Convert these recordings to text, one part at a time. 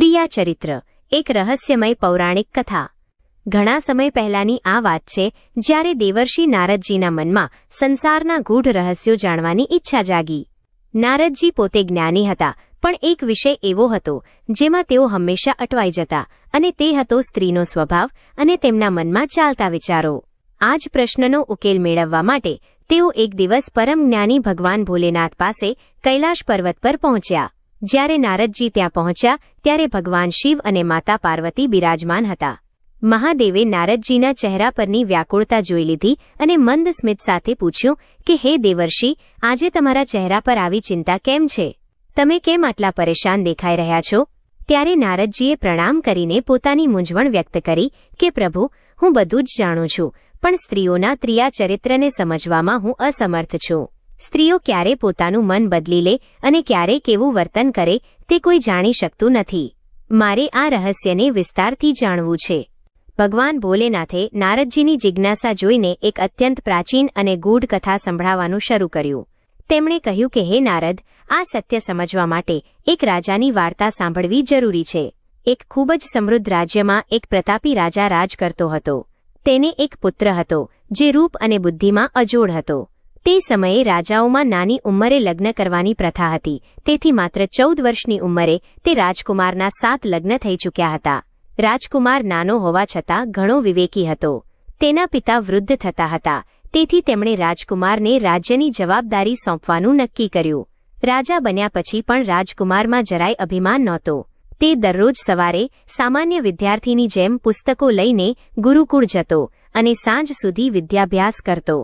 ત્રિયા ચરિત્ર એક રહસ્યમય પૌરાણિક કથા। ઘણા સમય પહેલાની આ વાત છે, જ્યારે દેવર્ષિ નારદજીના મનમાં સંસારના ગૂઢ રહસ્યો જાણવાની ઈચ્છા જાગી। નારદજી પોતે જ્ઞાની હતા, પણ એક વિષય એવો હતો જેમાં તેઓ હંમેશા અટવાઈ જતા, અને તે હતો સ્ત્રીનો સ્વભાવ અને તેમના મનમાં ચાલતા વિચારો। આ જ પ્રશ્નનો ઉકેલ મેળવવા માટે તેઓ એક દિવસ પરમ જ્ઞાની ભગવાન ભોલેનાથ પાસે કૈલાશ પર્વત પર પહોંચ્યા। જ્યારે નારદજી ત્યાં પહોંચ્યા ત્યારે ભગવાન શિવ અને માતા પાર્વતી બિરાજમાન હતા। મહાદેવે નારદજીના ચહેરા પરની વ્યાકુળતા જોઈ લીધી અને મંદ સ્મિત સાથે પૂછ્યું કે હે દેવર્ષિ, આજે તમારા ચહેરા પર આવી ચિંતા કેમ છે? તમે કેમ આટલા પરેશાન દેખાઈ રહ્યા છો? ત્યારે નારદજીએ પ્રણામ કરીને પોતાની મૂંઝવણ વ્યક્ત કરી કે પ્રભુ, હું બધું જ જાણું છું, પણ સ્ત્રીઓના ત્રિયા ચરિત્રને સમજવામાં હું અસમર્થ છું। સ્ત્રીઓ ક્યારે પોતાનું મન બદલી લે અને ક્યારે કેવું વર્તન કરે તે કોઈ જાણી શકતું નથી। મારે આ રહસ્યને વિસ્તારથી જાણવું છે। ભગવાન ભોલેનાથે નારદજીની જિજ્ઞાસા જોઈને એક અત્યંત પ્રાચીન અને ગૂઢ કથા સંભળાવવાનું શરૂ કર્યું। તેમણે કહ્યું કે હે નારદ, આ સત્ય સમજવા માટે એક રાજાની વાર્તા સાંભળવી જરૂરી છે। એક ખૂબ જ સમૃદ્ધ રાજ્યમાં એક પ્રતાપી રાજા રાજ કરતો હતો। તેને એક પુત્ર હતો જે રૂપ અને બુદ્ધિમાં અજોડ હતો। તે સમયે રાજાઓમાં નાની ઉંમરે લગ્ન કરવાની પ્રથા હતી, તેથી માત્ર 14 વર્ષની ઉંમરે તે રાજકુમારના 7 લગ્ન થઈ ચૂક્યા હતા। રાજકુમાર નાનો હોવા છતાં ઘણો વિવેકી હતો। તેના પિતા વૃદ્ધ થતા હતા, તેથી તેમણે રાજકુમારને રાજ્યની જવાબદારી સોંપવાનું નક્કી કર્યું। રાજા બન્યા પછી પણ રાજકુમારમાં જરાય અભિમાન નહોતો। તે દરરોજ સવારે સામાન્ય વિદ્યાર્થીની જેમ પુસ્તકો લઈને ગુરુકુળ જતો અને સાંજ સુધી વિદ્યાભ્યાસ કરતો।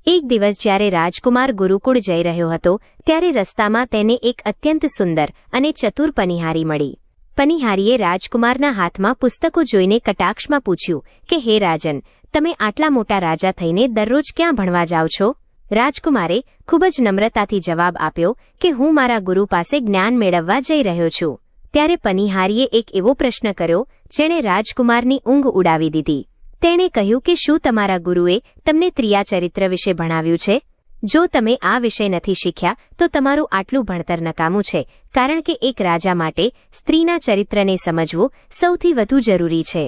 એક દિવસ જ્યારે રાજકુમાર ગુરુકુળ જઈ રહ્યો હતો ત્યારે રસ્તામાં તેને એક અત્યંત સુંદર અને ચતુર પનિહારી મળી। પનિહારીએ રાજકુમારના હાથમાં પુસ્તકો જોઈને કટાક્ષમાં પૂછ્યું કે હે રાજન, તમે આટલા મોટા રાજા થઈને દરરોજ ક્યાં ભણવા જાઓ છો? રાજકુમારે ખૂબ જ નમ્રતાથી જવાબ આપ્યો કે હું મારા ગુરુ પાસે જ્ઞાન મેળવવા જઈ રહ્યો છું। ત્યારે પનિહારીએ એક એવો પ્રશ્ન કર્યો જેણે રાજકુમારની ઊંઘ ઉડાવી દીધી। તેણે કહ્યું કે શું તમારા ગુરુએ તમને ત્રિયા ચરિત્ર વિશે ભણાવ્યું છે? જો તમે આ વિષય નથી શીખ્યા તો તમારું આટલું ભણતર નકામું છે, કારણ કે એક રાજા માટે સ્ત્રીના ચરિત્રને સમજવું સૌથી વધુ જરૂરી છે।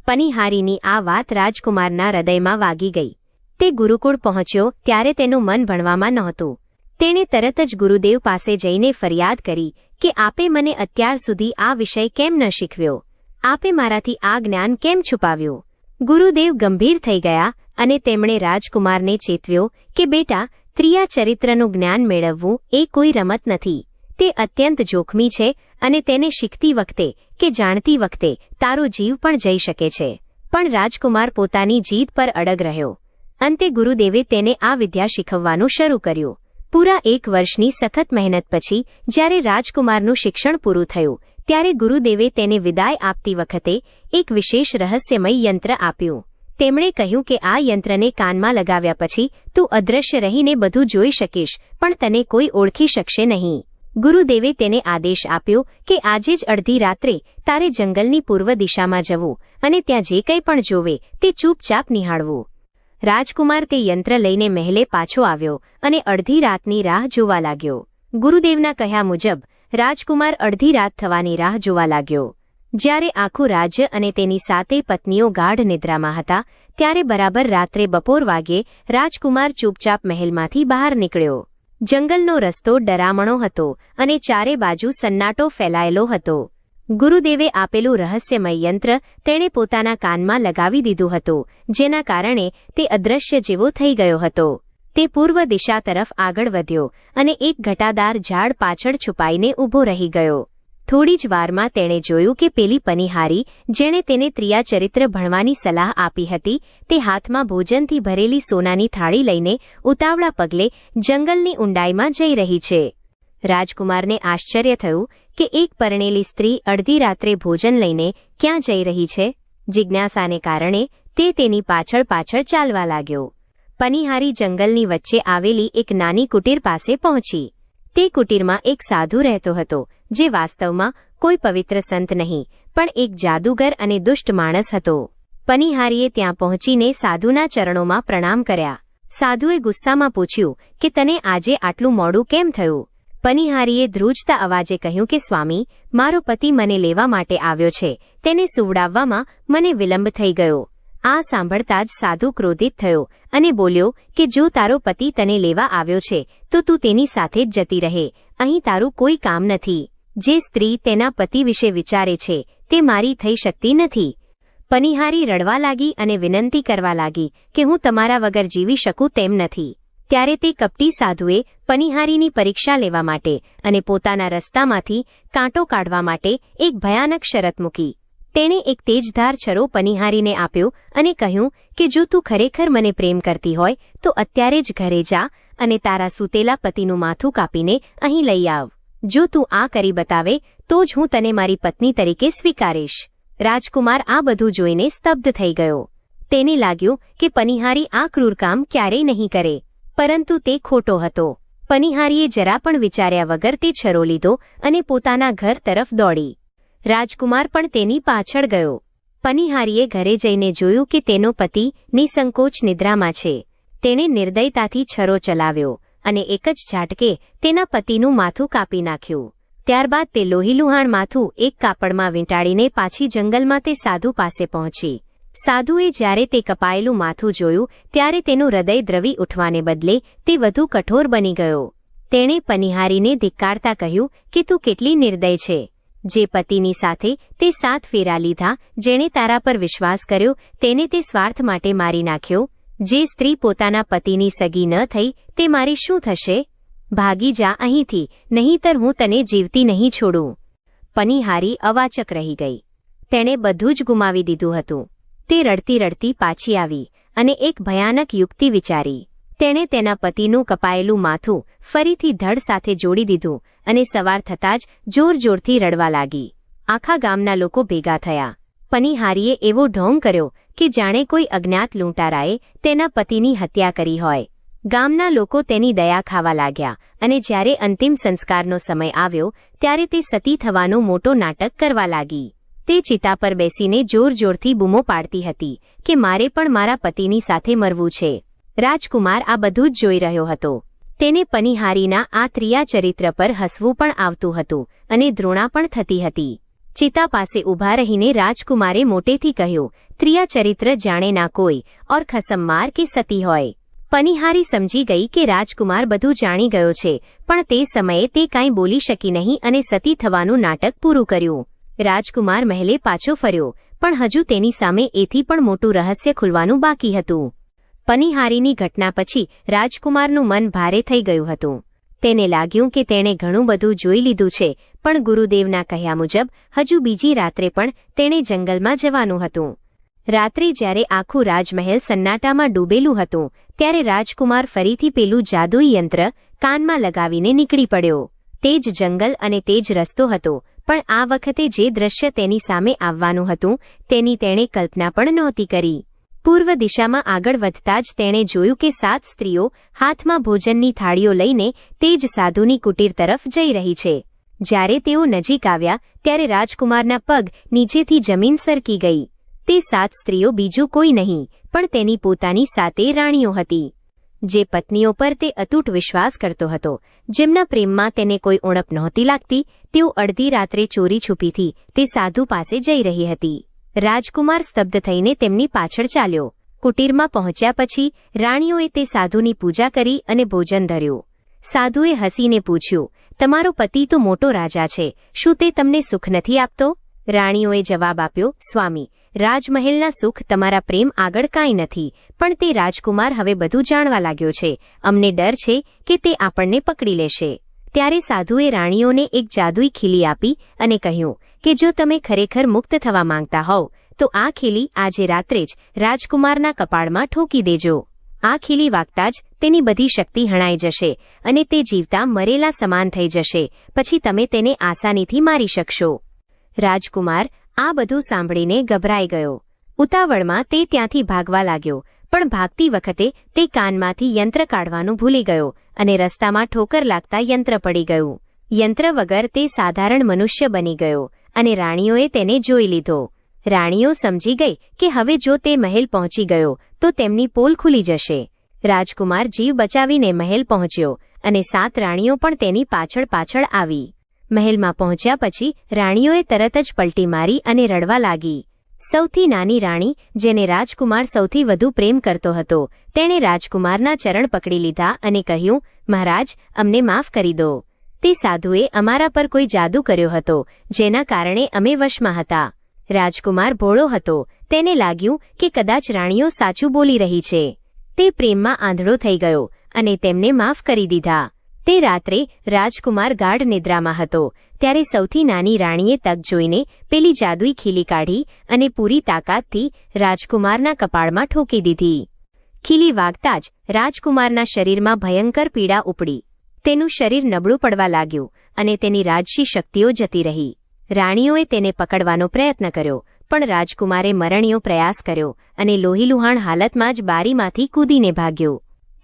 પનિહારીની આ વાત રાજકુમારના હૃદયમાં વાગી ગઈ। તે ગુરુકુળ પહોંચ્યો ત્યારે તેનું મન ભણવામાં નહોતું। તેણે તરત જ ગુરુદેવ પાસે જઈને ફરિયાદ કરી કે આપે મને અત્યાર સુધી આ વિષય કેમ ન શીખવ્યો? આપે મારાથી આ જ્ઞાન કેમ છુપાવ્યું? ગુરુદેવ ગંભીર થઈ ગયા અને તેમણે રાજકુમારને ચેતવ્યો કે બેટા, ત્રિયા ચરિત્રનું જ્ઞાન મેળવવું એ કોઈ રમત નથી। તે અત્યંત જોખમી છે અને તેને શીખતી વખતે કે જાણતી વખતે તારો જીવ પણ જઈ શકે છે। પણ રાજકુમાર પોતાની જીદ પર અડગ રહ્યો। અંતે ગુરુદેવે તેને આ વિદ્યા શીખવવાનું શરૂ કર્યું। પૂરા 1 વર્ષની સખત મહેનત પછી જ્યારે રાજકુમારનું શિક્ષણ પૂરું થયું ત્યારે ગુરુદેવે તેને વિદાય આપતી વખતે એક વિશેષ રહસ્યમય યંત્ર આપ્યું। તેમણે કહ્યું કે આ યંત્રને કાનમાં લગાવ્યા પછી તું અદૃશ્ય રહીને બધું જોઈ શકીશ, પણ તને કોઈ ઓળખી શકશે નહીં। ગુરુદેવે તેને આદેશ આપ્યો કે આજે જ અડધી રાત્રે તારે જંગલની પૂર્વ દિશામાં જવું અને ત્યાં જે કંઈ પણ જોવે તે ચૂપચાપ નિહાળવું। રાજકુમાર તે યંત્ર લઈને મહેલે પાછો આવ્યો અને અડધી રાતની રાહ જોવા લાગ્યો। ગુરુદેવના કહ્યા મુજબ રાજકુમાર અડધી રાત થવાની રાહ જોવા લાગ્યો। જ્યારે આખું રાજ્ય અને તેની 7 પત્નીઓ ગાઢ નિદ્રામાં હતા ત્યારે બરાબર રાત્રે બપોર વાગ્યે રાજકુમાર ચૂપચાપ મહેલમાંથી બહાર નીકળ્યો। જંગલનો રસ્તો ડરામણો હતો અને ચારે બાજુ સન્નાટો ફેલાયેલો હતો। ગુરુદેવે આપેલું રહસ્યમય યંત્ર તેણે પોતાના કાનમાં લગાવી દીધું હતું, જેના કારણે તે અદૃશ્ય જેવો થઈ ગયો હતો। તે પૂર્વ દિશા તરફ આગળ વધ્યો અને એક ઘટાદાર ઝાડ પાછળ છુપાઈને ઊભો રહી ગયો। થોડી જ વારમાં તેણે જોયું કે પેલી પનિહારી જેણે તેને ત્રિયા ચરિત્ર ભણવાની સલાહ આપી હતી તે હાથમાં ભોજનથી ભરેલી સોનાની થાળી લઈને ઉતાવળા પગલે જંગલની ઊંડાઈમાં જઈ રહી છે। રાજકુમારને આશ્ચર્ય થયું કે એક પરણેલી સ્ત્રી અડધી રાત્રે ભોજન લઈને ક્યાં જઈ રહી છે? જિજ્ઞાસાને કારણે તે તેની પાછળ પાછળ ચાલવા લાગ્યો। પનિહારી જંગલની વચ્ચે આવેલી એક નાની કુટીર પાસે પહોંચી। તે કુટીરમાં એક સાધુ રહેતો હતો જે વાસ્તવમાં કોઈ પવિત્ર સંત નહીં, પણ એક જાદુગર અને દુષ્ટ માણસ હતો। પનિહારીએ ત્યાં પહોંચીને સાધુના ચરણોમાં પ્રણામ કર્યા। સાધુએ ગુસ્સામાં પૂછ્યું કે તને આજે આટલું મોડું કેમ થયું? પનિહારીએ ધ્રુજતા અવાજે કહ્યું કે સ્વામી, મારો પતિ મને લેવા માટે આવ્યો છે, તેને સુવડાવવામાં મને વિલંબ થઈ ગયો. આ સાંભળતા જ સાધુ ક્રોધિત થયો અને બોલ્યો કે જો તારો પતિ તને લેવા આવ્યો છે તો તું તેની સાથે જ જતી રહે. અહીં તારું કોઈ કામ નથી. જે સ્ત્રી તેના પતિ વિશે વિચારે છે તે મારી થઈ શકતી નથી. પનિહારી રડવા લાગી અને વિનંતી કરવા લાગી કે હું તમારા વગર જીવી શકું તેમ નથી. ત્યારે તે કપટી સાધુએ પનિહારીની પરીક્ષા લેવા માટે અને પોતાના રસ્તામાંથી કાંટો કાઢવા માટે એક ભયાનક શરત મૂકી. તેણે એક તેજધાર છરો પનિહારીને આપ્યો અને કહ્યું કે જો તું ખરેખર મને પ્રેમ કરતી હોય તો અત્યારે જ ઘરે જા અને તારા સૂતેલા પતિનું માથું કાપીને અહીં લઈ આવ. જો તું આ કરી બતાવે તો જ હું તને મારી પત્ની તરીકે સ્વીકારીશ. રાજકુમાર આ બધું જોઈને સ્તબ્ધ થઈ ગયો. તેને લાગ્યું કે પનિહારી આ ક્રૂર કામ ક્યારેય નહીં કરે, પરંતુ તે ખોટો હતો. પનિહારીએ જરા પણ વિચાર્યા વગર તે છરો લીધો અને પોતાના ઘર તરફ દોડી. રાજકુમાર પણ તેની પાછળ ગયો. પનિહારીએ ઘરે જઈને જોયું કે તેનો પતિ નિસંકોચ નિદ્રામાં છે. તેણે નિર્દયતાથી છરો ચલાવ્યો અને એક જ ઝાટકે તેના પતિનું માથું કાપી નાખ્યું. ત્યારબાદ તે લોહીલુહાણ માથું એક કાપડમાં વીંટાળીને પાછી જંગલમાં તે સાધુ પાસે પહોંચી. સાધુએ જ્યારે તે કપાયેલું માથું જોયું ત્યારે તેનું હૃદય દ્રવી ઉઠવાને બદલે તે વધુ કઠોર બની ગયો. તેણે પનિહારીને ધિક્કારતા કહ્યું કે તું કેટલી નિર્દય છે. જે પતિની સાથે તે 7 ફેરા લીધા, જેણે તારા પર વિશ્વાસ કર્યો તેને તે સ્વાર્થ માટે મારી નાખ્યો. જે સ્ત્રી પોતાના પતિની સગી ન થઈ તે મારી શું થશે? ભાગી જા અહીંથી, નહીંતર હું તને જીવતી નહીં છોડું. પનિહારી અવાચક રહી ગઈ. તેણે બધું જ ગુમાવી દીધું હતું. તે રડતી રડતી પાછી આવી અને એક ભયાનક યુક્તિ વિચારી. તેણે તેના પતિનું કપાયેલું માથું ફરીથી ધડ સાથે જોડી દીધું અને સવાર થતાં જ જોર જોરથી રડવા લાગી. આખા ગામના લોકો ભેગા થયા. પનિહારીએ એવો ઢોંગ કર્યો કે જાણે કોઈ અજ્ઞાત લૂંટારાએ તેના પતિની હત્યા કરી હોય. ગામના લોકો તેની દયા ખાવા લાગ્યા અને જ્યારે અંતિમ સંસ્કારનો સમય આવ્યો ત્યારે તે સતી થવાનો મોટો નાટક કરવા લાગી. તે ચિતા પર બેસીને જોર જોરથી બૂમો પાડતી હતી કે મારે પણ મારા પતિની સાથે મરવું છે. રાજકુમાર આ બધું જ જોઈ રહ્યો હતો. તેને પનિહારીના આ ત્રિયા ચરિત્ર પર હસવું પણ આવતું હતું અને દ્રોણા પણ થતી હતી. ચિતા પાસે ઊભા રહીને રાજકુમારે મોટેથી કહ્યું, ત્રિયા ચરિત્ર જાણે ના કોઈ ઓર ખસમમાર કે સતી હોય. પનિહારી સમજી ગઈ કે રાજકુમાર બધું જાણી ગયો છે, પણ તે સમયે તે કાંઈ બોલી શકી નહીં અને સતી થવાનું નાટક પૂરું કર્યું. રાજકુમાર મહેલે પાછો ફર્યો, પણ હજુ તેની સામે એથી પણ મોટું રહસ્ય ખુલવાનું બાકી હતું. પનિહારીની ઘટના પછી રાજકુમારનું મન ભારે થઈ ગયું હતું. તેને લાગ્યું કે તેણે ઘણું બધું જોઈ લીધું છે, પણ ગુરુદેવના કહ્યા મુજબ હજુ બીજી રાત્રે પણ તેણે જંગલમાં જવાનું હતું. રાત્રે જ્યારે આખું રાજમહેલ સન્નાટામાં ડૂબેલું હતું ત્યારે રાજકુમાર ફરીથી પેલું જાદુઈ યંત્ર કાનમાં લગાવીને નીકળી પડ્યો. તે જ જંગલ અને તે જ રસ્તો હતો, પણ આ વખતે જે દ્રશ્ય તેની સામે આવવાનું હતું તેની તેણે કલ્પના પણ નહોતી કરી. પૂર્વ દિશામાં આગળ વધતા જ તેણે જોયું કે 7 સ્ત્રીઓ હાથમાં ભોજનની થાળીઓ લઈને તે જ સાધુની કુટીર તરફ જઈ રહી છે. જ્યારે તેઓ નજીક આવ્યા ત્યારે રાજકુમારના પગ નીચેથી જમીન સરકી ગઈ. તે 7 સ્ત્રીઓ બીજું કોઈ નહીં પણ તેની પોતાની 7 રાણીઓ હતી. જે પત્નીઓ પર તે અતૂટ વિશ્વાસ કરતો હતો, જેમના પ્રેમમાં તેને કોઈ ઉણપ નહોતી લાગતી, તેઓ અડધી રાત્રે ચોરી છુપીથી તે સાધુ પાસે જઈ રહી હતી. રાજકુમાર સ્તબ્ધ થઈને તેમની પાછળ ચાલ્યો. કુટીરમાં પહોંચ્યા પછી રાણીઓએ તે સાધુની પૂજા કરી અને ભોજન ધર્યું. સાધુએ હસીને પૂછ્યું, તમારો પતિ તો મોટો રાજા છે, શું તે તમને સુખ નથી આપતો? રાણીઓએ જવાબ આપ્યો, સ્વામી, રાજમહેલના સુખ તમારા પ્રેમ આગળ કાંઈ નથી, પણ તે રાજકુમાર હવે બધું જાણવા લાગ્યો છે. અમને ડર છે કે તે આપણને પકડી લેશે. ત્યારે સાધુએ રાણીઓને એક જાદુઈ ખીલી આપી અને કહ્યું કે જો તમે ખરેખર મુક્ત થવા માંગતા હોવ તો આ ખીલી આજે રાત્રે જ રાજકુમારના કપાળમાં ઠોકી દેજો. આ ખીલી વાગતા જ તેની બધી શક્તિ હણાઈ જશે અને તે જીવતા મરેલા સમાન થઈ જશે. પછી તમે તેને આસાનીથી મારી શકશો. રાજકુમાર આ બધું સાંભળીને ગભરાઈ ગયો. ઉતાવળમાં તે ત્યાંથી ભાગવા લાગ્યો, પણ ભાગતી વખતે તે કાનમાંથી યંત્ર કાઢવાનું ભૂલી ગયો અને રસ્તામાં ઠોકર લાગતા યંત્ર પડી ગયું. યંત્ર વગર તે સાધારણ મનુષ્ય બની ગયો અને રાણીઓએ તેને જોઈ લીધો. રાણીઓ સમજી ગઈ કે હવે જો તે મહેલ પહોંચી ગયો તો તેમની પોલ ખુલી જશે. રાજકુમાર જીવ બચાવીને મહેલ પહોંચ્યો અને 7 રાણીઓ પણ તેની પાછળ પાછળ આવી. મહેલમાં પહોંચ્યા પછી રાણીઓએ તરત જ પલટી મારી અને રડવા લાગી. સૌથી નાની રાણી, જેને રાજકુમાર સૌથી વધુ પ્રેમ કરતો હતો, તેણે રાજકુમારના ચરણ પકડી લીધા અને કહ્યું, મહારાજ, અમને માફ કરી દો. તે સાધુએ અમારા પર કોઈ જાદુ કર્યો હતો, જેના કારણે અમે વશમાં હતા. રાજકુમાર ભોળો હતો. તેને લાગ્યું કે કદાચ રાણીઓ સાચું બોલી રહી છે. તે પ્રેમમાં આંધળો થઈ ગયો અને તેમને માફ કરી દીધા. તે રાત્રે રાજકુમાર ગાઢ નિદ્રામાં હતો. ત્યારે સૌથી નાની રાણીએ તક જોઈને પેલી જાદુઈ ખીલી કાઢી અને પૂરી તાકાતથી રાજકુમારના કપાળમાં ઠોકી દીધી. ખીલી વાગતા જ રાજકુમારના શરીરમાં ભયંકર પીડા ઉપડી. તેનું શરીર નબળું પડવા લાગ્યું અને તેની રાજસી શક્તિઓ જતી રહી. રાણીઓએ તેને પકડવાનો પ્રયત્ન કર્યો, પણ રાજકુમારે મરણીયો પ્રયાસ કર્યો અને લોહીલુહાણ હાલતમાં જ બારીમાંથી કૂદીને ભાગ્યો.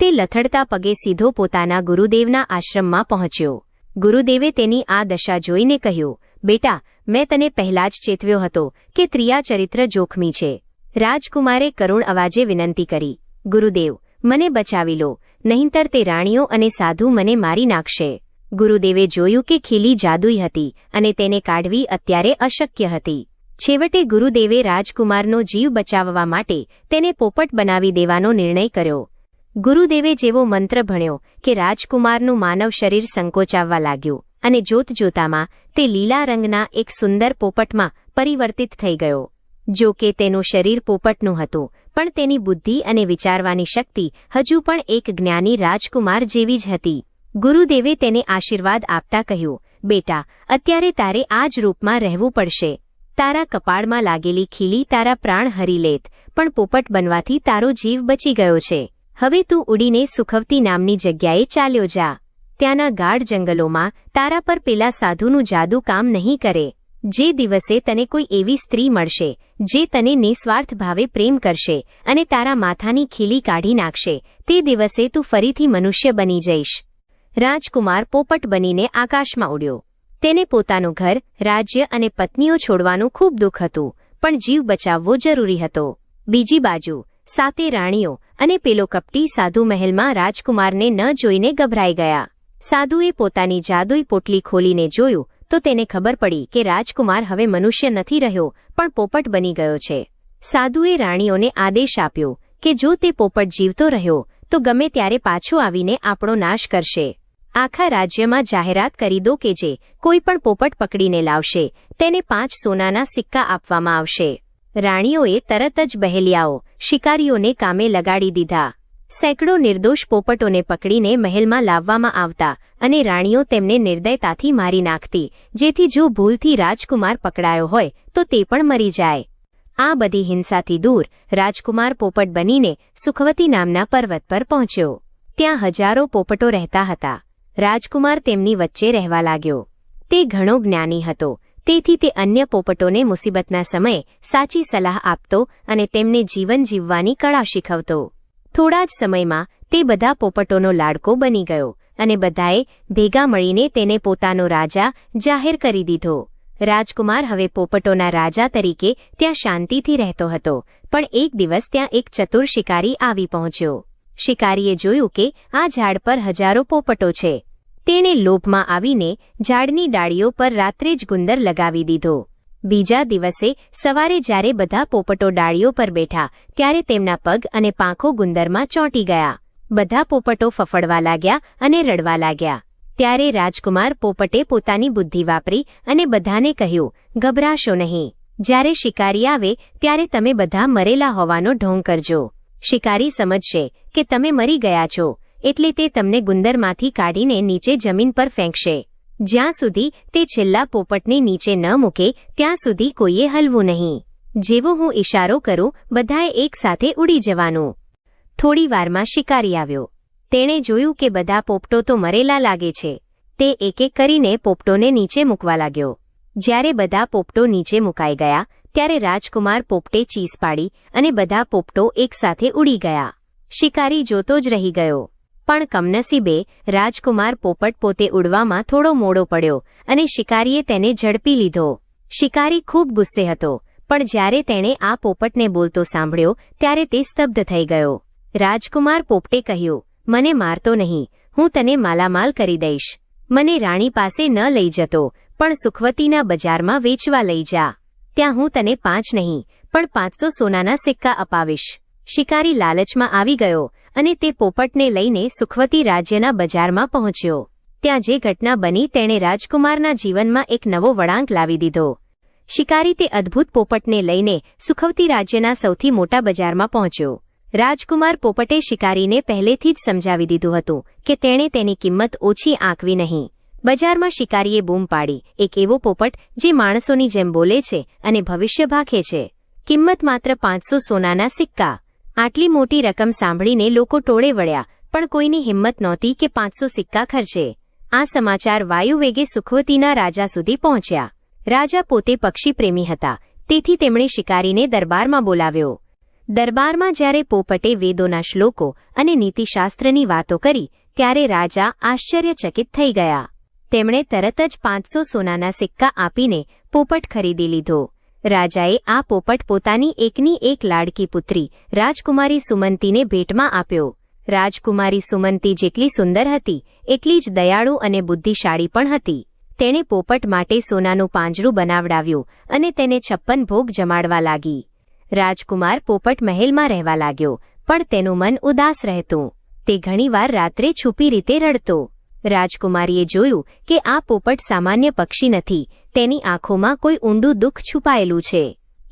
તે લથડતા પગે સીધો પોતાના ગુરુદેવના આશ્રમમાં પહોંચ્યો. ગુરુદેવે તેની આ દશા જોઈને કહ્યું, બેટા, મેં તને પહેલા જ ચેતવ્યો હતો કે ત્રિયા ચરિત્ર જોખમી છે. રાજકુમારે કરુણ અવાજે વિનંતી કરી, ગુરુદેવ, મને બચાવી લો, નહીંતર તે રાણીઓ અને સાધુ મને મારી નાખશે. ગુરુદેવે જોયું કે ખીલી જાદુઈ હતી અને તેને કાઢવી અત્યારે અશક્ય હતી. છેવટે ગુરુદેવે રાજકુમારનો જીવ બચાવવા માટે તેને પોપટ બનાવી દેવાનો નિર્ણય કર્યો. ગુરુદેવે જેવો મંત્ર ભણ્યો કે રાજકુમારનું માનવ શરીર સંકોચાવવા લાગ્યું અને જોતજોતામાં તે લીલા રંગના એક સુંદર પોપટમાં પરિવર્તિત થઈ ગયો. જો કે તેનું શરીર પોપટનું હતું, પણ તેની બુદ્ધિ અને વિચારવાની શક્તિ હજુ પણ એક જ્ઞાની રાજકુમાર જેવી જ હતી. ગુરુદેવે તેને આશીર્વાદ આપતા કહ્યું, બેટા, અત્યારે તારે આ જ રૂપમાં રહેવું પડશે. તારા કપાળમાં લાગેલી ખીલી તારા પ્રાણ હરી લેત, પણ પોપટ બનવાથી તારો જીવ બચી ગયો છે. હવે તું ઉડીને સુખવતી નામની જગ્યાએ ચાલ્યો જા. ત્યાંના ગાઢ જંગલોમાં તારા પર પેલા સાધુનું જાદુ કામ નહીં કરે. જે દિવસે તને કોઈ એવી સ્ત્રી મળશે જે તને નિસ્વાર્થ ભાવે પ્રેમ કરશે અને તારા માથાની ખીલી કાઢી નાખશે, તે દિવસે તું ફરીથી મનુષ્ય બની જઈશ. રાજકુમાર પોપટ બનીને આકાશમાં ઉડ્યો. તેને પોતાનું ઘર, રાજ્ય અને પત્નીઓ છોડવાનું ખૂબ દુઃખ હતું, પણ જીવ બચાવવો જરૂરી હતો. બીજી બાજુ 7 રાણીઓ અને પેલો કપટી સાધુ મહેલમાં રાજકુમારને ન જોઈને ગભરાઈ ગયા. સાધુએ પોતાની જાદુઈ પોટલી ખોલીને જોયું તો તેને ખબર પડી કે રાજકુમાર હવે મનુષ્ય નથી રહ્યો, પણ પોપટ બની ગયો છે. સાધુએ રાણીઓને આદેશ આપ્યો કે જો તે પોપટ જીવતો રહ્યો તો ગમે ત્યારે પાછો આવીને આપણો નાશ કરશે. આખા રાજ્યમાં જાહેરાત કરી દો કે જે કોઈ પણ પોપટ પકડીને લાવશે તેને 5 સોનાના સિક્કા આપવામાં આવશે. રાણીઓએ તરત જ બહેલિયાઓ, શિકારીઓને કામે લગાડી દીધા. સેંકડો નિર્દોષ પોપટોને પકડીને મહેલમાં લાવવામાં આવતા અને રાણીઓ તેમને નિર્દયતાથી મારી નાખતી, જેથી જો ભૂલથી રાજકુમાર પકડાયો હોય તો તે પણ મરી જાય. આ બધી હિંસાથી દૂર રાજકુમાર પોપટ બનીને સુખવતી નામના પર્વત પર પહોંચ્યો. ત્યાં હજારો પોપટો રહેતા હતા. રાજકુમાર તેમની વચ્ચે રહેવા લાગ્યો. તે ઘણો જ્ઞાની હતો, તેથી તે અન્ય પોપટોને મુસીબતના સમયે સાચી સલાહ આપતો અને તેમને જીવન જીવવાની કળા શીખવતો. થોડા જ સમયમાં તે બધા પોપટોનો લાડકો બની ગયો અને બધાએ ભેગા મળીને તેને પોતાનો રાજા જાહેર કરી દીધો. રાજકુમાર હવે પોપટોના રાજા તરીકે ત્યાં શાંતિથી રહેતો હતો, પણ એક દિવસ ત્યાં એક ચતુર શિકારી આવી પહોંચ્યો. શિકારીએ જોયું કે આ ઝાડ પર હજારો પોપટો છે. તેણે લોભમાં આવીને ઝાડની ડાળીઓ પર રાત્રે જ ગુંદર લગાવી દીધો. બીજા દિવસે સવારે જ્યારે બધા પોપટો ડાળીઓ પર બેઠા ત્યારે તેમના પગ અને પાંખો ગુંદરમાં ચોંટી ગયા. બધા પોપટો ફફડવા લાગ્યા અને રડવા લાગ્યા. ત્યારે રાજકુમાર પોપટે પોતાની બુદ્ધિ વાપરી અને બધાને કહ્યું, ગભરાશો નહીં. જ્યારે શિકારી આવે ત્યારે તમે બધા મરેલા હોવાનો ઢોંગ કરજો. શિકારી સમજશે કે તમે મરી ગયા છો, એટલે તે તમને ગુંદરમાંથી કાઢીને નીચે જમીન પર ફેંકશે. જ્યાં સુધી તે છેલ્લા પોપટને નીચે ન મૂકે ત્યાં સુધી કોઈએ હલવું નહીં. જેવો હું ઇશારો કરું બધાએ એકસાથે ઉડી જવાનું. થોડી વારમાં શિકારી આવ્યો. તેણે જોયું કે બધા પોપટો તો મરેલા લાગે છે. તે એક એક કરીને પોપટોને નીચે મૂકવા લાગ્યો. જ્યારે બધા પોપટો નીચે મુકાઈ ગયા ત્યારે રાજકુમાર પોપટે ચીસ પાડી અને બધા પોપટો એકસાથે ઉડી ગયા. શિકારી જોતો જ રહી ગયો. પણ કમનસીબે રાજકુમાર પોપટ પોતે ઉડવામાં થોડો મોડો પડ્યો અને શિકારીએ તેને ઝડપી લીધો. શિકારી ખૂબ ગુસ્સે હતો, પણ જ્યારે તેણે આ પોપટને બોલતો સાંભળ્યો ત્યારે તે સ્તબ્ધ થઈ ગયો. રાજકુમાર પોપટે કહ્યું, મને મારતો નહીં, હું તને માલામાલ કરી દઈશ. મને રાણી પાસે ન લઈ જતો, પણ સુખવતીના બજારમાં વેચવા લઈ જા. ત્યાં હું તને 5 નહીં પણ 500 સોનાના સિક્કા અપાવીશ. શિકારી લાલચમાં આવી ગયો અને તે પોપટને લઈને સુખવતી રાજ્યના બજારમાં પહોંચ્યો. ત્યાં જે ઘટના બની તેણે રાજકુમારના જીવનમાં એક નવો વળાંક લાવી દીધો. શિકારી તે અદ્ભુત પોપટને લઈને સુખવતી રાજ્યના સૌથી મોટા બજારમાં પહોંચ્યો. રાજકુમાર પોપટે શિકારીને પહેલેથી જ સમજાવી દીધું હતું કે તેણે તેની કિંમત ઓછી આંકવી નહીં. બજારમાં શિકારીએ બૂમ પાડી, એક એવો પોપટ જે માણસોની જેમ બોલે છે અને ભવિષ્ય ભાખે છે. કિંમત માત્ર 500 સોનાના સિક્કા. આટલી મોટી રકમ સાંભળીને લોકો ટોળે વળ્યા, પણ કોઈની હિંમત નહોતી કે 500 સિક્કા ખર્ચે. આ સમાચાર વાયુવેગે સુખવતીના રાજા સુધી પહોંચ્યા. રાજા પોતે પક્ષી પ્રેમી હતા, તેથી તેમણે શિકારીને દરબારમાં બોલાવ્યો. દરબારમાં જ્યારે પોપટે વેદોના શ્લોકો અને નીતિશાસ્ત્રની વાતો કરી, ત્યારે રાજા આશ્ચર્યચકિત થઈ ગયા. તેમણે તરત જ 500 સોનાના સિક્કા આપીને પોપટ ખરીદી લીધો. રાજાએ આ પોપટ પોતાની એકની એક લાડકી પુત્રી રાજકુમારી સુમંતીને ભેટમાં આપ્યો. રાજકુમારી સુમંતી જેટલી સુંદર હતી એટલી જ દયાળુ અને બુદ્ધિશાળી પણ હતી. તેણે પોપટ માટે સોનાનું પાંજરું બનાવડાવ્યું અને તેને 56 ભોગ જમાડવા લાગી. રાજકુમાર પોપટ મહેલમાં રહેવા લાગ્યો, પણ તેનું મન ઉદાસ રહેતું. તે ઘણીવાર રાત્રે છુપી રીતે રડતો. રાજકુમારીએ જોયું કે આ પોપટ સામાન્ય પક્ષી નથી, તેની આંખોમાં કોઈ ઊંડું દુઃખ છુપાયેલું છે.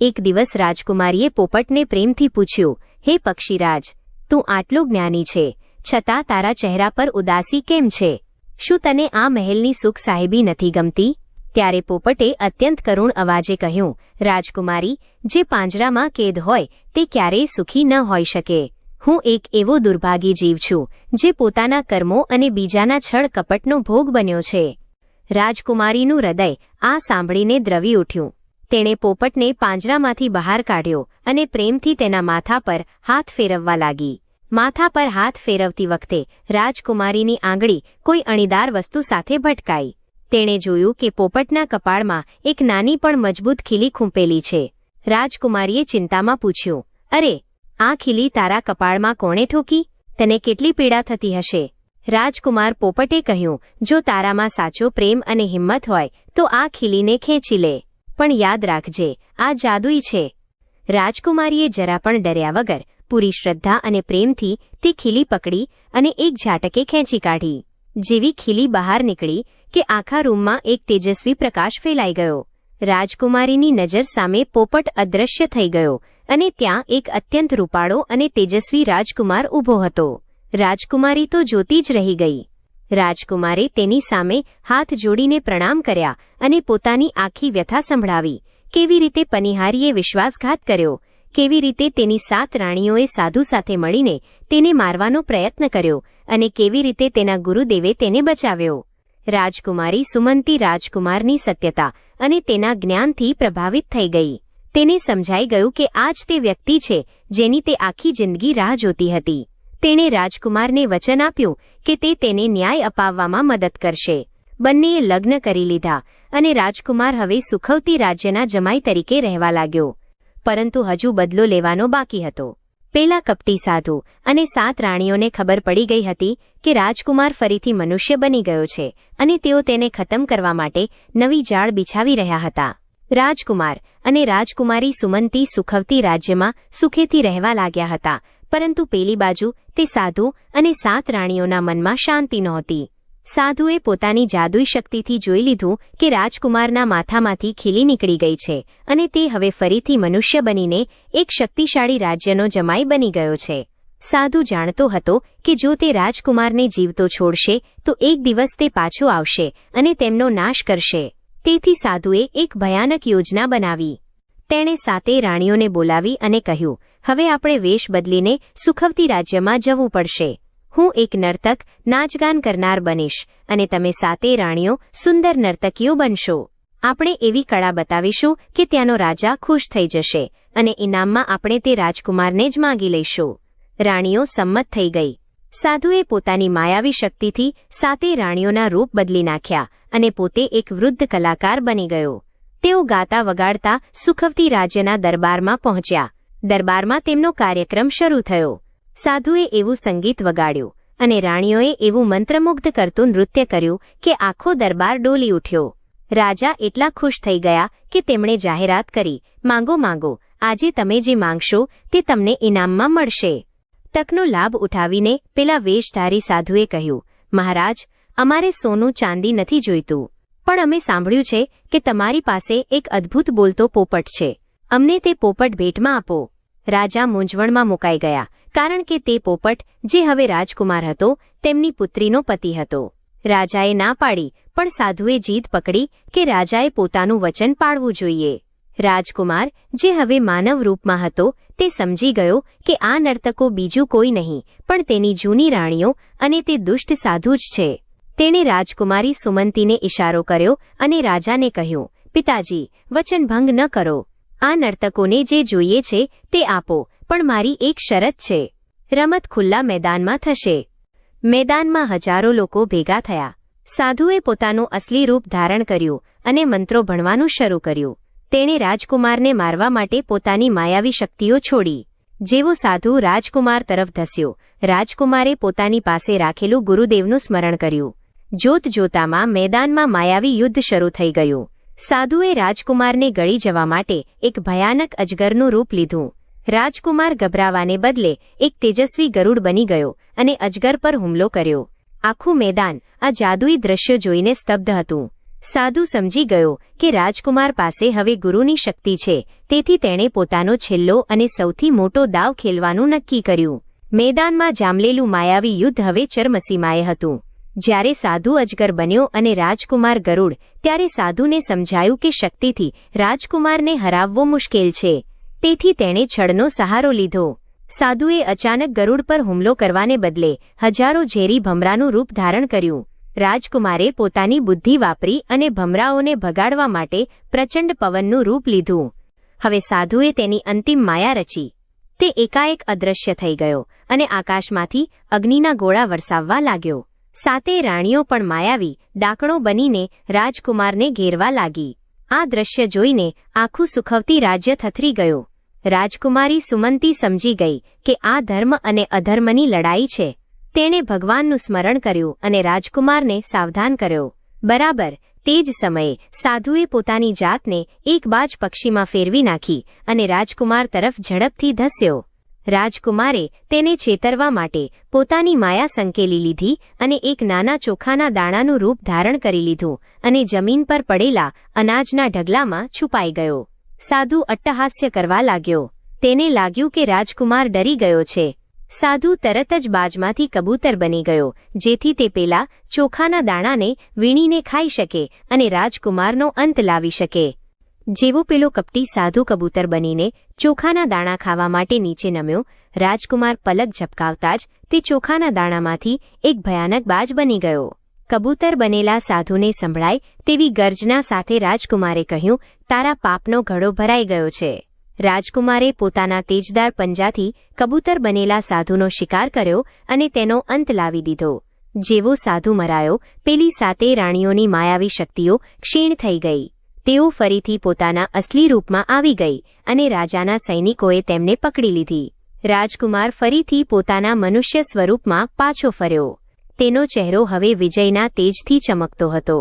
એક દિવસ રાજકુમારીએ પોપટને પ્રેમથી પૂછ્યું, હે પક્ષીરાજ, તું આટલો જ્ઞાની છે, છતાં તારા ચહેરા પર ઉદાસી કેમ છે? શું તને આ મહેલની સુખ સાહેબી નથી ગમતી? ત્યારે પોપટે અત્યંત કરુણ અવાજે કહ્યું, રાજકુમારી, જે પાંજરામાં કેદ હોય તે ક્યારેય સુખી ન હોઈ શકે. હું એક એવો દુર્ભાગી જીવ છું જે પોતાના કર્મો અને બીજાના છળ કપટનો ભોગ બન્યો છે. રાજકુમારીનું હૃદય આ સાંભળીને દ્રવી ઉઠ્યું. તેણે પોપટને પાંજરામાંથી બહાર કાઢ્યો અને પ્રેમથી તેના માથા પર હાથ ફેરવવા લાગી. માથા પર હાથ ફેરવતી વખતે રાજકુમારીની આંગળી કોઈ અણીદાર વસ્તુ સાથે ભટકાઈ. તેણે જોયું કે પોપટના કપાળમાં એક નાની પણ મજબૂત ખીલી ખૂંપેલી છે. રાજકુમારીએ ચિંતામાં પૂછ્યું, અરે, આ ખીલી તારા કપાળમાં કોણે ઠોકી? તને કેટલી પીડા થતી હશે? રાજકુમાર પોપટે કહ્યું, જો તારામાં સાચો પ્રેમ અને હિંમત હોય તો આ ખીલીને ખેંચી લે, પણ યાદ રાખજે, આ જાદુઈ છે. રાજકુમારીએ જરા પણ ડર્યા વગર પૂરી શ્રદ્ધા અને પ્રેમથી તે ખીલી પકડી અને એક ઝાટકે ખેંચી કાઢી. જેવી ખીલી બહાર નીકળી કે આખા રૂમમાં એક તેજસ્વી પ્રકાશ ફેલાઈ ગયો. રાજકુમારીની નજર સામે પોપટ અદૃશ્ય થઈ ગયો અને ત્યાં એક અત્યંત રૂપાળો અને તેજસ્વી રાજકુમાર ઊભો હતો. રાજકુમારી તો જોતી જ રહી ગઈ. રાજકુમારે તેની સામે હાથ જોડીને પ્રણામ કર્યા અને પોતાની આખી વ્યથા સંભળાવી. કેવી રીતે પનિહારીએ વિશ્વાસઘાત કર્યો, કેવી રીતે તેની 7 રાણીઓએ સાધુ સાથે મળીને તેને મારવાનો પ્રયત્ન કર્યો અને કેવી રીતે તેના ગુરુદેવે તેને બચાવ્યો. રાજકુમારી સુમંતી રાજકુમારની સત્યતા અને તેના જ્ઞાનથી પ્રભાવિત થઈ ગઈ. તેને સમજાઈ ગયું કે આ જ તે વ્યક્તિ છે જેની તે આખી જિંદગી રાહ જોતી હતી. તેણે રાજકુમારને વચન આપ્યું કે તે તેને ન્યાય અપાવવામાં મદદ કરશે. બંનેએ લગ્ન કરી લીધા અને રાજકુમાર હવે સુખવતી રાજ્યના જમાઈ તરીકે રહેવા લાગ્યો. પરંતુ હજુ બદલો લેવાનો બાકી હતો. પેલા કપટી સાધુ અને 7 રાણીઓને ખબર પડી ગઈ હતી કે રાજકુમાર ફરીથી મનુષ્ય બની ગયો છે અને તેઓ તેને ખતમ કરવા માટે નવી જાળ બિછાવી રહ્યા હતા. રાજકુમાર અને રાજકુમારી સુમંતી સુખવતી રાજ્યમાં સુખેથી રહેવા લાગ્યા હતા, પરંતુ પેલી બાજુ તે સાધુ અને 7 રાણીઓના મનમાં શાંતિ નહોતી. સાધુએ પોતાની જાદુઈ શક્તિથી જોઈ લીધું કે રાજકુમારના માથામાંથી ખીલી નીકળી ગઈ છે અને તે હવે ફરીથી મનુષ્ય બનીને એક શક્તિશાળી રાજ્યનો જમાઈ બની ગયો છે. સાધુ જાણતો હતો કે જો તે રાજકુમારને જીવતો છોડશે તો એક દિવસ તે પાછો આવશે અને તેમનો નાશ કરશે. તેથી સાધુએ એક ભયાનક યોજના બનાવી. તેણે 7 રાણીઓને બોલાવી અને કહ્યું, હવે આપણે વેશ બદલીને સુખવતી રાજ્યમાં જવું પડશે. હું એક નર્તક નાચગાન કરનાર બનીશ અને તમે 7 રાણીઓ સુંદર નર્તકીઓ બનશો. આપણે એવી કળા બતાવીશું કે ત્યાંનો રાજા ખુશ થઈ જશે અને ઇનામમાં આપણે તે રાજકુમારને જ માંગી લઈશું. રાણીઓ સંમત થઈ ગઈ. સાધુએ પોતાની માયાવી શક્તિથી 7 રાણીઓના રૂપ બદલી નાખ્યા અને પોતે એક વૃદ્ધ કલાકાર બની ગયો. તેઓ ગાતા વગાડતા સુખવતી રાજ્યના દરબારમાં પહોંચ્યા. દરબારમાં તેમનો કાર્યક્રમ શરૂ થયો. સાધુએ એવું સંગીત વગાડ્યું અને રાણીઓએ એવું મંત્રમુગ્ધ કરતું નૃત્ય કર્યું કે આખો દરબાર ડોલી ઉઠ્યો. રાજા એટલા ખુશ થઈ ગયા કે તેમણે જાહેરાત કરી, માંગો માંગો, આજે તમે જે માંગશો તે તમને ઇનામમાં મળશે. તકનો લાભ ઉઠાવીને પેલા વેશધારી સાધુએ કહ્યું, મહારાજ, અમારે સોનું ચાંદી નથી જોઈતું, પણ અમે સાંભળ્યું છે કે તમારી પાસે એક અદ્ભુત બોલતો પોપટ છે. અમને તે પોપટ ભેટમાં આપો. રાજા મૂંઝવણમાં મુકાઈ ગયા, કારણ કે તે પોપટ, જે હવે રાજકુમાર હતો, તેમની પુત્રીનો પતિ હતો. રાજાએ ના પાડી, પણ સાધુએ જીદ પકડી કે રાજાએ પોતાનું વચન પાળવું જોઈએ. રાજકુમાર, જે હવે માનવ રૂપમાં હતો, તે સમજી ગયો કે આ નર્તકો બીજું કોઈ નહીં પણ તેની જૂની રાણીઓ અને તે દુષ્ટ સાધુ જ છે. તેણે રાજકુમારી સુમંતીને ઇશારો કર્યો અને રાજાને કહ્યું, પિતાજી, વચનભંગ ન કરો. આ નર્તકોને જે જોઈએ છે તે આપો, પણ મારી એક શરત છે. રમત ખુલ્લા મેદાનમાં થશે. મેદાનમાં હજારો લોકો ભેગા થયા. સાધુએ પોતાનું અસલી રૂપ ધારણ કર્યું અને મંત્રો ભણવાનું શરૂ કર્યું. તેણે રાજકુમારને મારવા માટે પોતાની માયાવી શક્તિઓ છોડી. જેવો સાધુ રાજકુમાર તરફ ધસ્યો, રાજકુમારે પોતાની પાસે રાખેલું ગુરુદેવનું સ્મરણ કર્યું. જોતજોતામાં મેદાનમાં માયાવી યુદ્ધ શરૂ થઈ ગયું. સાધુએ રાજકુમારને ગળી જવા માટે એક ભયાનક અજગરનું રૂપ લીધું. રાજકુમાર ગભરાવાને બદલે એક તેજસ્વી ગરુડ બની ગયો અને અજગર પર હુમલો કર્યો. આખું મેદાન આ જાદુઈ દ્રશ્યો જોઈને સ્તબ્ધ હતું. સાધુ સમજી ગયો કે રાજકુમાર પાસે હવે ગુરુની શક્તિ છે, તેથી તેણે પોતાનો છેલ્લો અને સૌથી મોટો દાવ ખેલવાનું નક્કી કર્યું. મેદાનમાં જામલેલું માયાવી યુદ્ધ હવે ચરમસીમાએ હતું. જ્યારે સાધુ અજગર બન્યો અને રાજકુમાર ગરુડ, ત્યારે સાધુને સમજાયું કે શક્તિથી રાજકુમારને હરાવવો મુશ્કેલ છે. તેથી તેણે છળનો સહારો લીધો. સાધુએ અચાનક ગરુડ પર હુમલો કરવાને બદલે હજારો ઝેરી ભમરાનું રૂપ ધારણ કર્યું. રાજકુમારે પોતાની બુદ્ધિ વાપરી અને ભમરાઓને ભગાડવા માટે પ્રચંડ પવનનું રૂપ લીધું. હવે સાધુએ તેની અંતિમ માયા રચી. તે એકાએક અદૃશ્ય થઈ ગયો અને આકાશમાંથી અગ્નિના ગોળા વરસાવવા લાગ્યો. સાતે રાણીઓ પણ માયાવી ડાકણો બનીને રાજકુમારને ઘેરવા લાગી. આ દ્રશ્ય જોઈને આખું સુખવતી રાજ્ય થથરી ગયો. રાજકુમારી સુમંતી સમજી ગઈ કે આ ધર્મ અને અધર્મની લડાઈ છે. તેણે ભગવાનનું સ્મરણ કર્યું અને રાજકુમારને સાવધાન કર્યો. બરાબર તે જ સમયે સાધુએ પોતાની જાતને એક બાજ પક્ષીમાં ફેરવી નાખી અને રાજકુમાર તરફ ઝડપથી ધસ્યો. રાજકુમારે તેને છેતરવા માટે પોતાની માયા સંકેલી લીધી અને એક નાના ચોખાના દાણાનું રૂપ ધારણ કરી લીધું અને જમીન પર પડેલા અનાજના ઢગલામાં છુપાઈ ગયો. સાધુ અટ્ટહાસ્ય કરવા લાગ્યો. તેને લાગ્યું કે રાજકુમાર ડરી ગયો છે. સાધુ તરત જ બાજમાંથી કબૂતર બની ગયો, જેથી તે પેલા ચોખાના દાણાને વીણીને ખાઈ શકે અને રાજકુમારનો અંત લાવી શકે. જેવો પેલો કપટી સાધુ કબૂતર બનીને ચોખાના દાણા ખાવા માટે નીચે નમ્યો, રાજકુમાર પલક ઝપકાવતા જ તે ચોખાના દાણામાંથી એક ભયાનક બાજ બની ગયો. કબૂતર બનેલા સાધુને સંભળાય તેવી ગર્જના સાથે રાજકુમારે કહ્યું, તારા પાપનો ઘડો ભરાઈ ગયો છે. રાજકુમારે પોતાના તેજદાર પંજાથી કબૂતર બનેલા સાધુનો શિકાર કર્યો અને તેનો અંત લાવી દીધો. જેવો સાધુ મરાયો, પેલી સાતે રાણીઓની માયાવી શક્તિઓ ક્ષીણ થઈ ગઈ. તેઓ ફરીથી પોતાના અસલી રૂપમાં આવી ગઈ અને રાજાના સૈનિકોએ તેમને પકડી લીધી. રાજકુમાર ફરીથી પોતાના મનુષ્ય સ્વરૂપમાં પાછો ફર્યો. તેનો ચહેરો હવે વિજયના તેજથી ચમકતો હતો.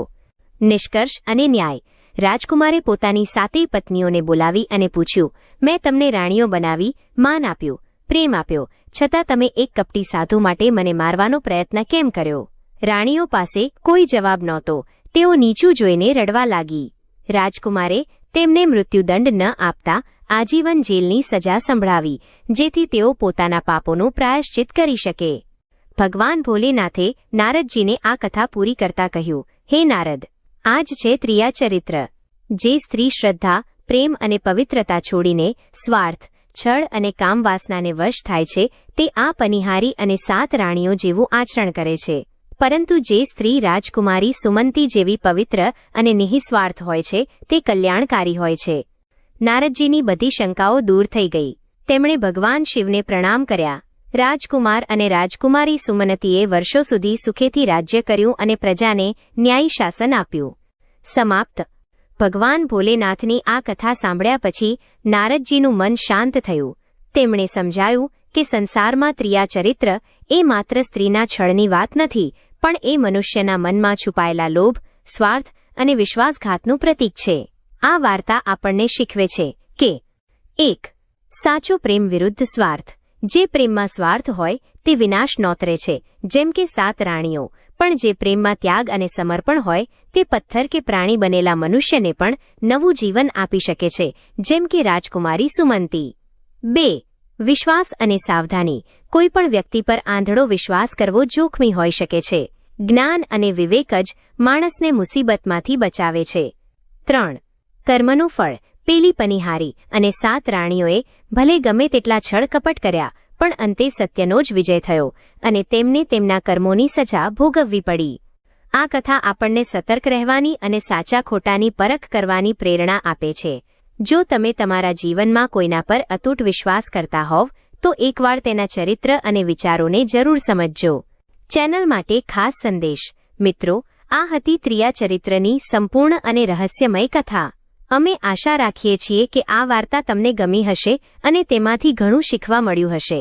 નિષ્કર્ષ અને ન્યાય. રાજકુમારે પોતાની સાતે પત્નીઓને બોલાવી અને પૂછ્યું, મેં તમને રાણીઓ બનાવી, માન આપ્યું, પ્રેમ આપ્યો, છતાં તમે એક કપટી સાધુ માટે મને મારવાનો પ્રયત્ન કેમ કર્યો? રાણીઓ પાસે કોઈ જવાબ નહોતો. તેઓ નીચું જોઈને રડવા લાગી. રાજકુમારે તેમને મૃત્યુદંડ ન આપતા આજીવન જેલની સજા સંભળાવી, જેથી તેઓ પોતાના પાપોનું પ્રાયશ્ચિત કરી શકે. ભગવાન ભોલેનાથે નારદજીને આ કથા પૂરી કરતા કહ્યું, હે નારદ, આ જ છે ત્રિયા ચરિત્ર. જે સ્ત્રી શ્રદ્ધા, પ્રેમ અને પવિત્રતા છોડીને સ્વાર્થ, છળ અને કામવાસનાને વશ થાય છે, તે આ પનિહારી અને 7 રાણીઓ જેવું આચરણ કરે છે. પરંતુ જે સ્ત્રી રાજકુમારી સુમંતી જેવી પવિત્ર અને નિઃસ્વાર્થ હોય છે, તે કલ્યાણકારી હોય છે. નારદજીની બધી શંકાઓ દૂર થઈ ગઈ. તેમણે ભગવાન શિવને પ્રણામ કર્યા. રાજકુમાર અને રાજકુમારી સુમનતીએ વર્ષો સુધી સુખેથી રાજ્ય કર્યું અને પ્રજાને ન્યાયી શાસન આપ્યું. સમાપ્ત. ભગવાન ભોલેનાથની આ કથા સાંભળ્યા પછી નારદજીનું મન શાંત થયું. તેમણે સમજાયું કે સંસારમાં ત્રિયા ચરિત્ર એ માત્ર સ્ત્રીના છળની વાત નથી, પણ એ મનુષ્યના મનમાં છુપાયેલા લોભ, સ્વાર્થ અને વિશ્વાસઘાતનું પ્રતીક છે. આ વાર્તા આપણને શીખવે છે કે 1. સાચો પ્રેમ વિરુદ્ધ સ્વાર્થ. જે પ્રેમમાં સ્વાર્થ હોય તે વિનાશ નોતરે છે, જેમ કે 7 રાણીઓ, પણ જે પ્રેમમાં ત્યાગ અને સમર્પણ હોય તે પથ્થર કે પ્રાણી બનેલા મનુષ્યને પણ નવું જીવન આપી શકે છે, જેમ કે રાજકુમારી સુમંતી. 2. વિશ્વાસ અને સાવધાની. કોઈ પણ વ્યક્તિ પર આંધળો વિશ્વાસ કરવો જોખમી હોઈ શકે છે. જ્ઞાન અને વિવેક જ માણસને મુસીબતમાંથી બચાવે છે. 3. કર્મનું ફળ. પેલી પનિહારી અને 7 રાણીઓએ ભલે ગમે તેટલા છળ કપટ કર્યા, પણ અંતે સત્યનો જ વિજય થયો અને તેમને તેમના કર્મોની સજા ભોગવવી પડી. આ કથા આપણને સતર્ક રહેવાની અને સાચા ખોટાની પરખ કરવાની પ્રેરણા આપે છે. જો તમે તમારા જીવનમાં કોઈના પર અતૂટ વિશ્વાસ કરતા હોવ તો એકવાર તેના ચરિત્ર અને વિચારોને જરૂર સમજજો. ચેનલ માટે ખાસ સંદેશ. મિત્રો, આ હતી ત્રિયા ચરિત્રની સંપૂર્ણ અને રહસ્યમય કથા. અમે આશા રાખીએ છીએ કે આ વાર્તા તમને ગમી હશે અને તેમાંથી ઘણું શીખવા મળ્યું હશે.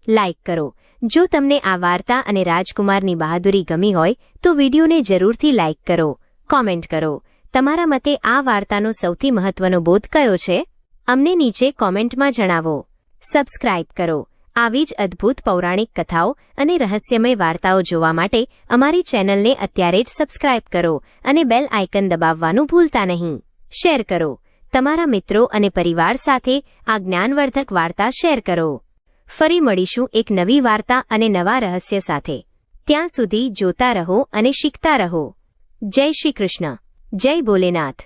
લાઇક કરો. જો તમને આ વાર્તા અને રાજકુમારની બહાદુરી ગમી હોય તો વિડીયોને જરૂરથી લાઇક કરો. કોમેન્ટ કરો. તમારા મતે આ વાર્તાનો સૌથી મહત્વનો બોધ કયો છે? અમને નીચે કોમેન્ટમાં જણાવો. સબસ્ક્રાઇબ કરો. આવી જ અદ્ભુત પૌરાણિક કથાઓ અને રહસ્યમય વાર્તાઓ જોવા માટે અમારી ચેનલને અત્યારે જ સબસ્ક્રાઇબ કરો અને બેલ આઇકન દબાવવાનું ભૂલતા નહીં. શેર કરો. તમારા મિત્રો અને પરિવાર સાથે આ જ્ઞાનવર્ધક વાર્તા શેર કરો. ફરી મળીશું એક નવી વાર્તા અને નવા રહસ્ય સાથે. ત્યાં સુધી જોતા રહો અને શીખતા રહો. જય શ્રી કૃષ્ણ. જય ભોલેનાથ.